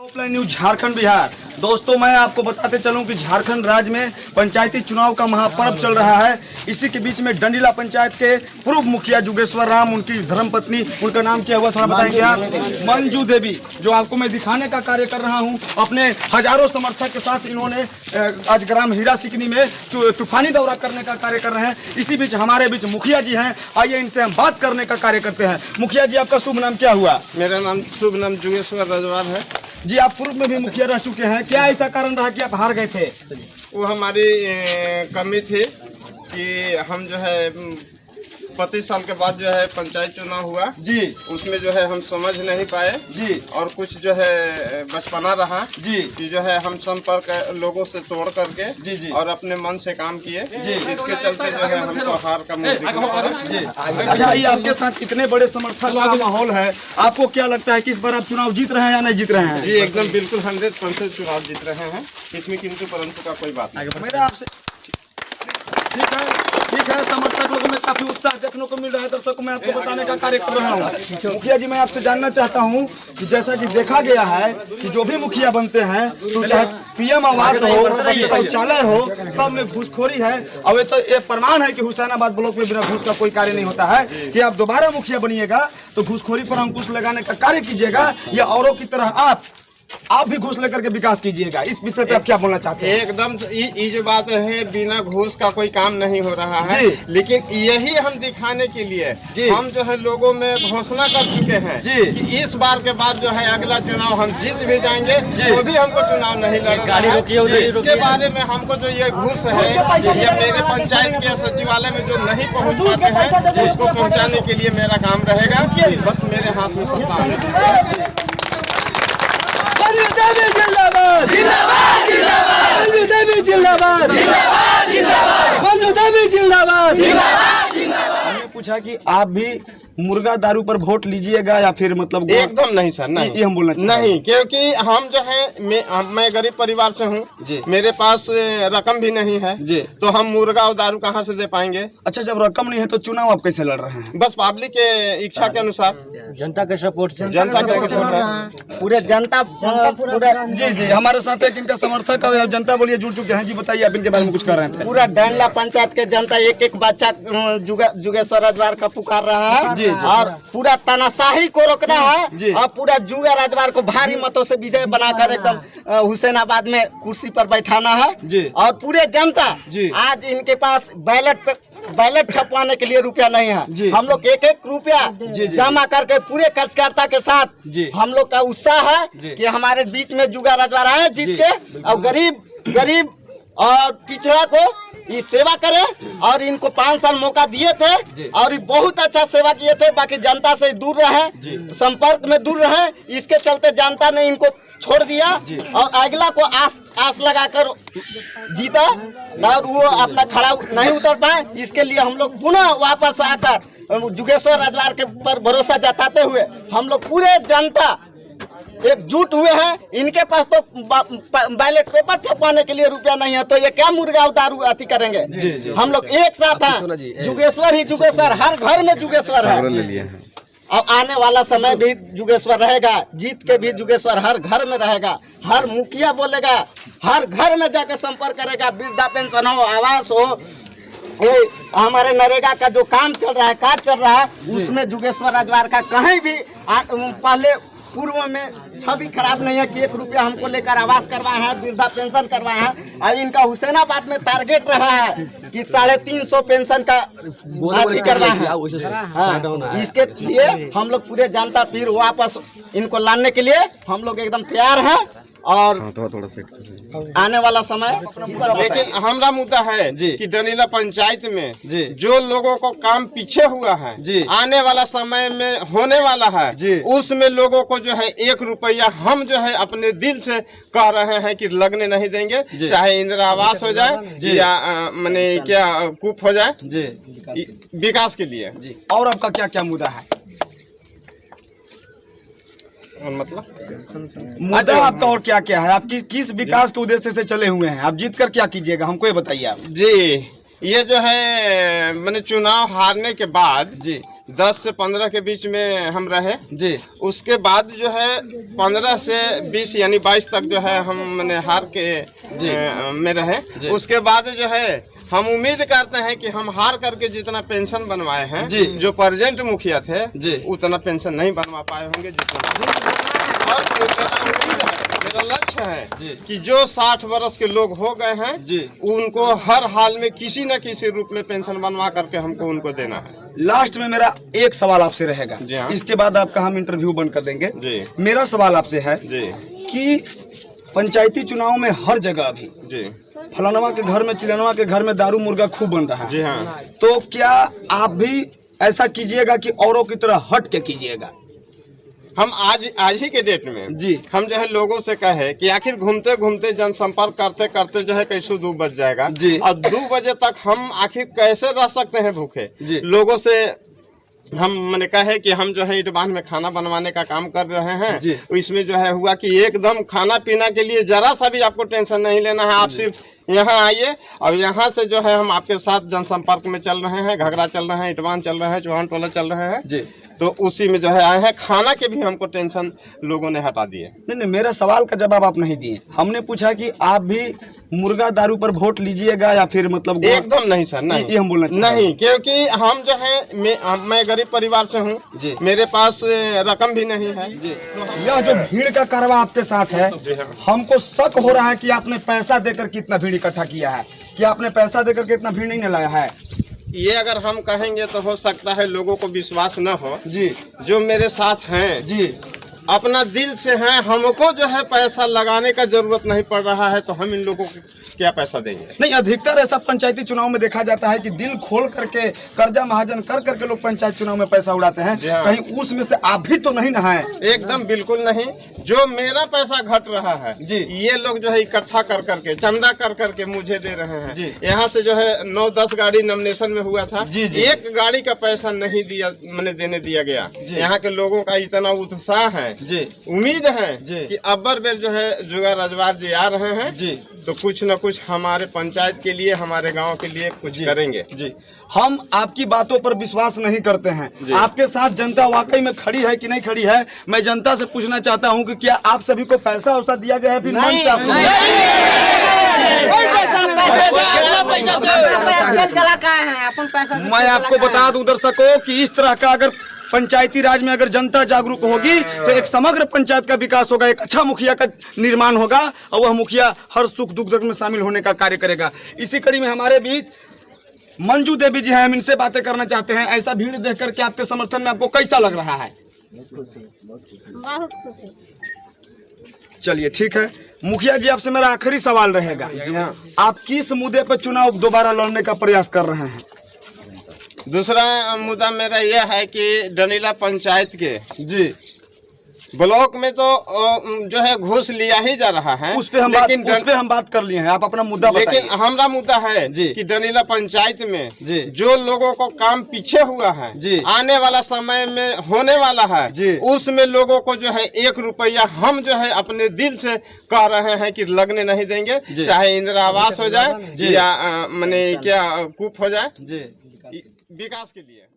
Offline news Jharkhand Bihar. दोस्तों, मैं आपको बताते चलूं कि झारखंड राज्य में पंचायती चुनाव का महापर्व चल रहा है। इसी के बीच में डंडीला पंचायत के पूर्व मुखिया जुगेश्वर राम, उनकी धर्मपत्नी, उनका नाम क्या हुआ थोड़ा बताएंगे आप? मंजू देवी, जो आपको मैं दिखाने का कार्य कर रहा हूं। अपने हजारों समर्थक के साथ इन्होंने आज ग्राम हीरा सिकनी में तूफानी दौरा करने का कार्य कर रहे हैं। इसी बीच हमारे बीच मुखिया जी हैं, आइए इनसे हम बात करने का कार्य करते हैं। मुखिया जी, आपका शुभ नाम क्या हुआ? मेरा नाम शुभ नाम जुगेश्वर रजवार है जी। आप पूर्व में भी मुखिया रह चुके हैं, क्या ऐसा कारण रहा कि आप हार गए थे? वो हमारी कमी थी कि हम जो है 25 साल के बाद जो है पंचायत चुनाव हुआ जी, उसमें जो है हम समझ नहीं पाए जी, और कुछ जो है बचपना रहा जी, कि जो है हम संपर्क लोगों से तोड़ करके जी, जी, और अपने मन से काम किए जी। इसके चलते जो है हमको हार का मुंह देखना पड़ा। जी। अच्छा, ये आपके साथ इतने बड़े समर्थक का माहौल है, आपको क्या लगता है कि इस बार आप चुनाव जीत रहे हैं या नहीं जीत रहे हैं? जी एकदम बिल्कुल 100% चुनाव जीत रहे हैं, इसमें किंतु परंतु का कोई बात नहीं। मेरा आपसे ठीक है। समर्थक लोगों में काफी उत्साह देखने को मिल रहा है। दर्शकों, मैं आपको बताने का कार्य कर रहा हूँ। मुखिया जी, मैं आपसे जानना चाहता हूँ कि जैसा कि देखा गया है कि जो भी मुखिया बनते हैं, तो चाहे पीएम आवास हो, शौचालय हो, सब में घूसखोरी है। और ये प्रमाण है कि हुसैनाबाद ब्लॉक में बिना घूस का कोई कार्य नहीं होता है। कि आप दोबारा मुखिया बनिएगा तो घूसखोरी पर अंकुश लगाने का कार्य कीजिएगा, या औरों की तरह आप भी घूस लेकर के विकास कीजिएगा। इस विषय पे आप क्या बोलना चाहते हैं? एकदम ये जो बात है, बिना घूस का कोई काम नहीं हो रहा है, लेकिन यही हम दिखाने के लिए हम जो है लोगों में घोषणा कर चुके हैं कि इस बार के बाद जो है अगला चुनाव हम जीत भी जाएंगे, तो भी हमको चुनाव नहीं लड़ना है। इसके बारे में हमको जो ये घूस है, ये मेरे पंचायत के सचिवालय में जो नहीं पहुंच पाते हैं, उसको पहुंचाने के लिए मेरा काम रहेगा। बस मेरे हाथ में सत्ता है। जिंदाबाद जिंदाबाद जिंदाबाद मंजू देवी जिंदाबाद जिंदाबाद जिंदाबाद मंजू देवी जिंदाबाद जिंदाबाद जिंदाबाद। हमने पूछा कि आप भी मुर्गा दारू पर वोट लीजिएगा या फिर मतलब एकदम नहीं सर, नहीं, ये हम बोलना चाहते हैं। नहीं, क्योंकि हम जो है मैं गरीब परिवार से हूँ, मेरे पास रकम भी नहीं है जी, तो हम मुर्गा और दारू कहाँ से दे पाएंगे? अच्छा, जब रकम नहीं है तो चुनाव आप कैसे लड़ रहे हैं? बस पब्लिक के इच्छा के अनुसार, जनता के सपोर्ट से, जनता के सपोर्ट है। पूरे जनता पूरा जी जी। हमारे साथ एक इनका समर्थक है, जनता बोलिए जुड़ चुके हैं जी। बताइए, आप इनके बारे में कुछ कर रहे थे? पूरा डंडला पंचायत के जनता एक एक बच्चा जुगेश्वर रजवार का पुकार रहा है जी, जी। और पूरा तानाशाही को रोकना जी। है और पूरा जुगा रजवार को भारी मतों से विजय बनाकर एकदम हुसैनाबाद में कुर्सी पर बैठाना है जी। और पूरे जनता जी। आज इनके पास बैलेट छपवाने के लिए रुपया नहीं है। हम लोग एक एक रुपया जमा करके पूरे कार्यकर्ता के साथ हम लोग का उत्साह है कि हमारे बीच में जुगा रजवार आए जीत के और गरीब और पिछड़ा को ये सेवा करे। और इनको 5 साल मौका दिए थे और ये बहुत अच्छा सेवा किए थे। बाकी जनता से दूर रहे, संपर्क में दूर रहे, इसके चलते जनता ने इनको छोड़ दिया और अगला को आस लगाकर जीता और वो अपना खड़ा नहीं उतर पाए। इसके लिए हम लोग पुनः वापस आकर जुगेश्वर रजवार के पर भरोसा जताते हुए हम लोग पूरे जनता एकजुट हुए हैं। इनके पास तो बैलेट पेपर छपवाने के लिए रुपया नहीं है, तो ये क्या मुर्गा दारू अति करेंगे? हम लोग एक साथ हैं, जुगेश्वर ही जुगेश्वर, हर घर में जुगेश्वर है। अब आने वाला समय भी जुगेश्वर रहेगा, जीत के भी जुगेश्वर हर घर में रहेगा। हर मुखिया बोलेगा, हर घर में जाकर संपर्क करेगा। वृद्धा पेंशन हो, आवास हो, ये हमारे नरेगा का जो काम चल रहा है, कार्ड चल रहा है, उसमें जुगेश्वर रजवार का कहीं भी पहले पूर्व में छवि खराब नहीं है कि 1 रुपया हमको लेकर आवास करवाए हैं, वृद्धा पेंशन करवाए हैं। अब इनका हुसैनाबाद में टारगेट रहा है कि 350 पेंशन का करवाए हैं। इसके लिए हम लोग पूरे जनता फिर वापस इनको लाने के लिए हम लोग एकदम तैयार हैं और थोड़ा आने वाला समय। लेकिन हमारा मुद्दा है कि डंडीला पंचायत में जो लोगों को काम पीछे हुआ है, आने वाला समय में होने वाला है, उसमें लोगों को जो है 1 रुपया हम जो है अपने दिल से कह रहे हैं कि लगने नहीं देंगे। चाहे इंदिरा आवास हो जाए या माने क्या कूप हो जाए, विकास के लिए। और आपका क्या क्या मुद्दा है? मतलब मुद्दा आपका और क्या क्या है? आप किस विकास के उद्देश्य से चले हुए हैं? आप जीत कर क्या कीजिएगा, हमको ये बताइए आप। जी, ये जो है मैंने चुनाव हारने के बाद 10 से 15 के बीच में हम रहे जी। उसके बाद जो है 15 से 20 यानी 22 तक जो है हम मैंने हार के में रहे। उसके बाद जो है हम उम्मीद करते हैं कि हम हार करके जितना पेंशन बनवाए हैं जो प्रेजेंट मुखिया थे उतना पेंशन नहीं बनवा पाए होंगे जितना मेरा लक्ष्य है कि जो 60 वर्ष के लोग हो गए हैं उनको हर हाल में किसी न किसी रूप में पेंशन बनवा करके हमको उनको देना है। लास्ट में मेरा एक सवाल आपसे रहेगा, इसके बाद आपका हम इंटरव्यू बंद कर देंगे। मेरा सवाल आपसे है कि पंचायती चुनाव में हर जगह अभी फलानवा के घर में चिलनवा के घर में दारू मुर्गा खूब बन रहा है, तो क्या आप भी ऐसा कीजिएगा कि औरों की तरह हट के कीजिएगा? हम आज ही के डेट में हम जो है लोगों से कहे कि आखिर घूमते घूमते जनसंपर्क करते करते जो है कैसे 2 बज जाएगा और 2 बजे तक हम आखिर कैसे रह सकते हैं भूखे। लोगों से हम मैंने कहे कि हम जो है ईटबान में खाना बनवाने का काम कर रहे हैं, इसमें जो है हुआ कि एकदम खाना पीना के लिए जरा सा भी आपको टेंशन नहीं लेना है, आप सिर्फ यहाँ आइए और यहाँ से जो है हम आपके साथ जनसंपर्क में चल रहे हैं, घगरा चल रहे हैं, ईटबान चल रहे हैं, चौहान टोला चल रहे हैं तो उसी में जो है आए हैं। खाना के भी हमको टेंशन लोगों ने हटा दिए। नहीं, मेरा सवाल का जवाब आप नहीं दिए। हमने पूछा कि आप भी मुर्गा दारू पर वोट लीजिएगा या फिर मतलब एकदम नहीं सर, नहीं ये हम बोलना नहीं, क्योंकि हम जो है मैं गरीब परिवार से हूँ, मेरे पास रकम भी नहीं है। यह जो भीड़ का कारवा आपके साथ है, हमको शक हो रहा है कि आपने पैसा देकर कितना भीड़ इकट्ठा किया है, कि आपने पैसा देकर कितना भीड़ नहीं लाया है। ये अगर हम कहेंगे तो हो सकता है लोगों को विश्वास न हो। जो मेरे साथ हैं अपना दिल से हैं, हमको जो है पैसा लगाने का जरूरत नहीं पड़ रहा है, तो हम इन लोगों को क्या पैसा देंगे? नहीं, अधिकतर ऐसा पंचायती चुनाव में देखा जाता है कि दिल खोल करके कर्जा महाजन कर करके लोग पंचायत चुनाव में पैसा उड़ाते हैं। कहीं उसमें से आप भी तो नहीं ना है? एकदम बिल्कुल नहीं। जो मेरा पैसा घट रहा है ये लोग जो है इकट्ठा कर करके चंदा कर करके मुझे दे रहे हैं। यहाँ से जो है 9-10 गाड़ी नॉमिनेशन में हुआ था, एक गाड़ी का पैसा नहीं दिया, मैंने देने दिया गया। यहाँ के लोगों का इतना उत्साह है, उम्मीद है कि अब्बर बेर जो है जुगा रजवार जी आ रहे हैं तो कुछ न कुछ हमारे पंचायत के लिए, हमारे गांव के लिए कुछ करेंगे। हम आपकी बातों पर विश्वास नहीं करते हैं। आपके साथ जनता वाकई में खड़ी है कि नहीं खड़ी है? मैं जनता से पूछना चाहता हूं कि क्या आप सभी को पैसा वैसा दिया गया है? फिर मैं आपको बता दूं दर्शकों कि इस तरह का अगर पंचायती राज में अगर जनता जागरूक होगी तो एक समग्र पंचायत का विकास होगा, एक अच्छा मुखिया का निर्माण होगा और वह मुखिया हर सुख दुख में शामिल होने का कार्य करेगा। इसी कड़ी में हमारे बीच मंजू देवी जी हैं, हम इनसे बातें करना चाहते हैं। ऐसा भीड़ देख करके आपके समर्थन में आपको कैसा लग रहा है? बहुत खुशी। चलिए ठीक है, मुखिया जी आपसे मेरा आखिरी सवाल रहेगा, आप किस मुद्दे पर चुनाव दोबारा लड़ने का प्रयास कर रहे हैं? दूसरा मुद्दा मेरा यह है कि डनीला पंचायत के ब्लॉक में तो जो है घूस लिया ही जा रहा है, उस पे हम बात कर लिए हैं। आप अपना मुद्दा बताइए। लेकिन हमारा मुद्दा है कि डनीला पंचायत में जो लोगों को काम पीछे हुआ है, आने वाला समय में होने वाला है, उसमें लोगों को जो है 1 रुपया हम जो है अपने दिल से कह रहे हैं कि लगने नहीं देंगे, चाहे इंदिरा आवास हो जाए या मैंने क्या कूप हो जाए, विकास के लिए।